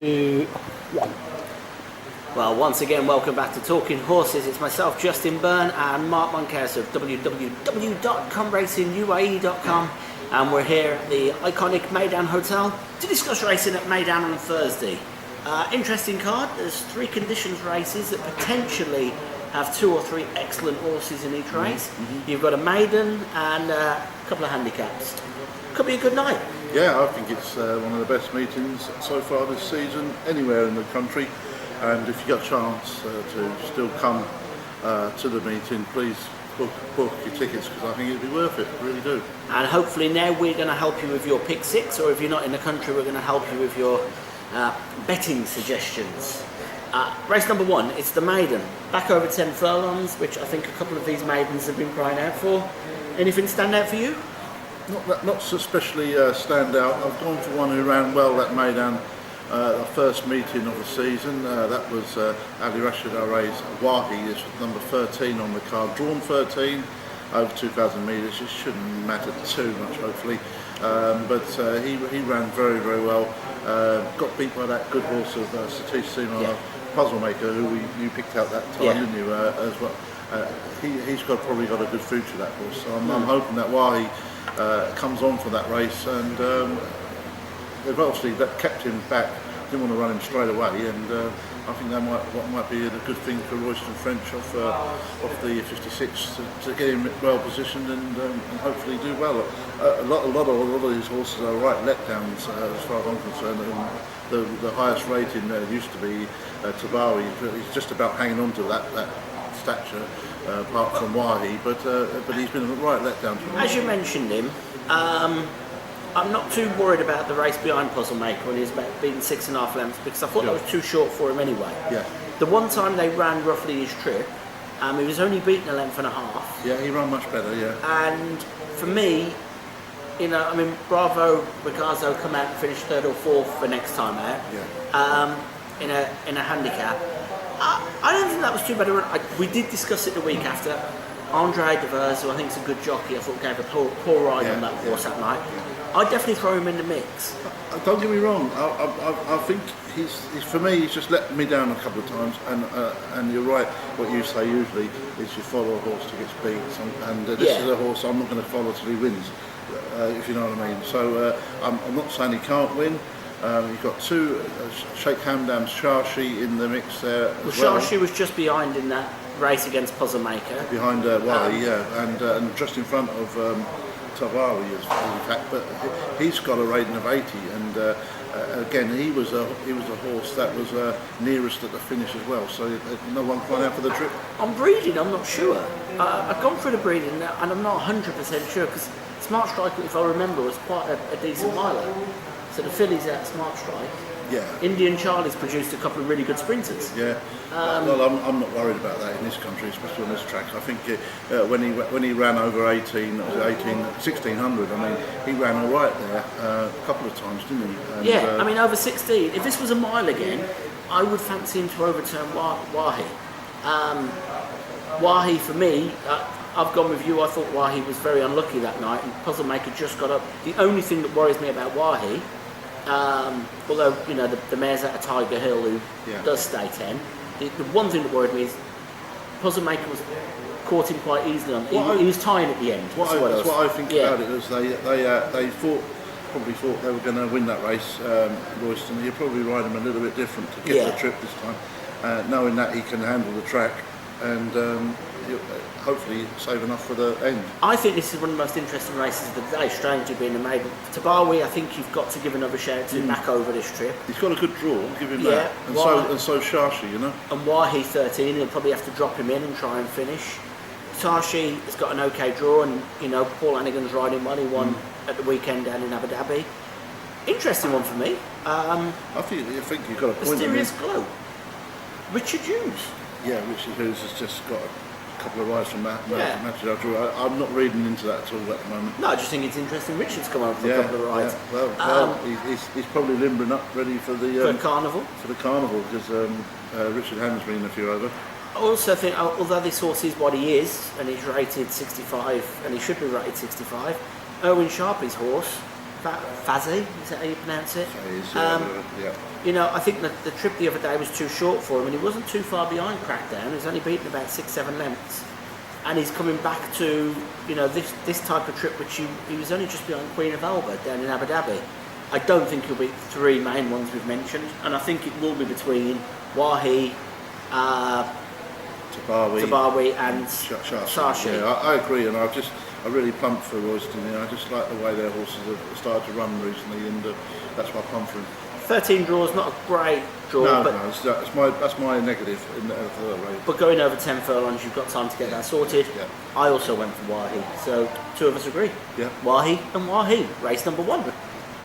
2, 1. Well, once again, welcome back to Talking Horses. It's myself, Justin Byrne, and Mark Monkhouse of www.comracinguae.com, and we're here at the iconic MEYDAN Hotel to discuss racing at MEYDAN on Thursday. Interesting card. There's 3 conditions races that potentially have 2 or 3 excellent horses in each race. You've got a maiden and a couple of handicaps. Could be a good night. Yeah, I think it's one of the best meetings so far this season, anywhere in the country. And if you got a chance to still come to the meeting, please book your tickets, because I think it'd be worth it, really do. And hopefully now we're going to help you with your pick 6, or if you're not in the country, we're going to help you with your betting suggestions. Race number 1, it's the maiden. Back over 10 furlongs, which I think a couple of these maidens have been crying out for. Anything stand out for you? Not so especially stand out. I've gone for one who ran well at MEYDAN, the first meeting of the season. That was Ali Rashid Aray's Wahi, is number 13 on the card. Drawn 13, over 2,000 metres. It shouldn't matter too much, hopefully. But he ran very, very well. Got beat by that good horse of Satish Seema, Puzzle Maker, who you picked out that time, didn't you, as well. He's probably got a good future, that horse. So I'm hoping that Wahi comes on for that race, and they've obviously kept him back. Didn't want to run him straight away, and I think that might be a good thing for Royston French off the 56 to get him well positioned and hopefully do well. A lot of these horses are right letdowns as far as I'm concerned. The highest rating used to be Tabawi. He's just about hanging on to that stature, apart from Wahi, but he's been a right letdown. As you mentioned him, I'm not too worried about the race behind Puzzle Maker when he's beaten 6.5 lengths, because I thought that was too short for him anyway. Yeah. The one time they ran roughly his trip, he was only beaten 1.5 lengths. Yeah, he ran much better. Yeah. And for me, Bravo Ricardo come out and finish 3rd or 4th the next time out. Yeah. In a handicap. I don't think that was too bad. We did discuss it the week after. Andre Devers, who I think is a good jockey, I thought gave a poor ride on that horse that night. I'd definitely throw him in the mix. Don't get me wrong. I think he's for me. He's just let me down a couple of times, and you're right. What you say usually is you follow a horse till gets beat, and this is a horse I'm not going to follow till he wins. If you know what I mean. So I'm not saying he can't win. You've got 2 Sheikh Hamdan's Shashi in the mix there as well. Shashi was just behind in that race against Puzzle Maker. Behind Wahi, and just in front of Tavari, in fact. But he's got a rating of 80, and again he was a horse that was nearest at the finish as well. So no one crying out for the trip. On breeding, I'm not sure. I've gone through the breeding, and I'm not 100% sure, because Smart Strike, if I remember, was quite a decent miler. So the fillies out Smart Strike. Yeah. Indian Charlie's produced a couple of really good sprinters. Yeah. Well, I'm not worried about that in this country, especially on this track. I think when he ran over 1600, I mean, he ran all right there a couple of times, didn't he? And, over 16. If this was a mile again, I would fancy him to overturn Wahi. Wahi, for me, I've gone with you. I thought Wahi was very unlucky that night, and Puzzle Maker just got up. The only thing that worries me about Wahi, although the mare's at a Tiger Hill who does stay 10, the one thing that worried me is Puzzle Maker was caught him quite easily on. He was tying at the end. What I think about it is they probably thought they were going to win that race. Royston, he'll probably ride him a little bit different to get the trip this time, knowing that he can handle the track, and hopefully save enough for the end. I think this is one of the most interesting races of the day, strangely being the maiden. Tabawi, I think you've got to give another shout to back over this trip. He's got a good draw, give him that. And so Shashi, And Wahi 13, he'll probably have to drop him in and try and finish. Shashi has got an okay draw, and Paul Hannigan's riding well. He won at the weekend down in Abu Dhabi. Interesting one for me. I think you've got a point. Mysterious Glow. Richard Hughes. Yeah, Richard Hughes has just got a couple of rides from matches. I'm not reading into that at all at the moment. No, I just think it's interesting. Richard's come over for a couple of rides. Yeah. Well, he's probably limbering up, ready for the carnival. For the carnival, because Richard Ham's been a few over. I also think, although this horse is what he is, and he's rated 65, and he should be rated 65, Owen Sharpie's horse Fazzy, is that how you pronounce it? Yeah. You know, I think that the trip the other day was too short for him, and he wasn't too far behind Crackdown. He's only beaten about 6-7 lengths, and he's coming back to, you know, this type of trip, which he was only just behind Queen of Alba down in Abu Dhabi. I don't think he'll beat the three main ones we've mentioned, and I think it will be between Wahi, Tabawi and Sashi. Yeah, I agree, and I really pumped for Royston. You know, I just like the way their horses have started to run recently, and that's why I pumped for him. 13 draws, not a great draw, that's my negative in the race. But going over 10 furlongs, you've got time to get that sorted. Yeah. I also went for Wahi, so two of us agree. Yeah. Wahi and Wahi, race number 1.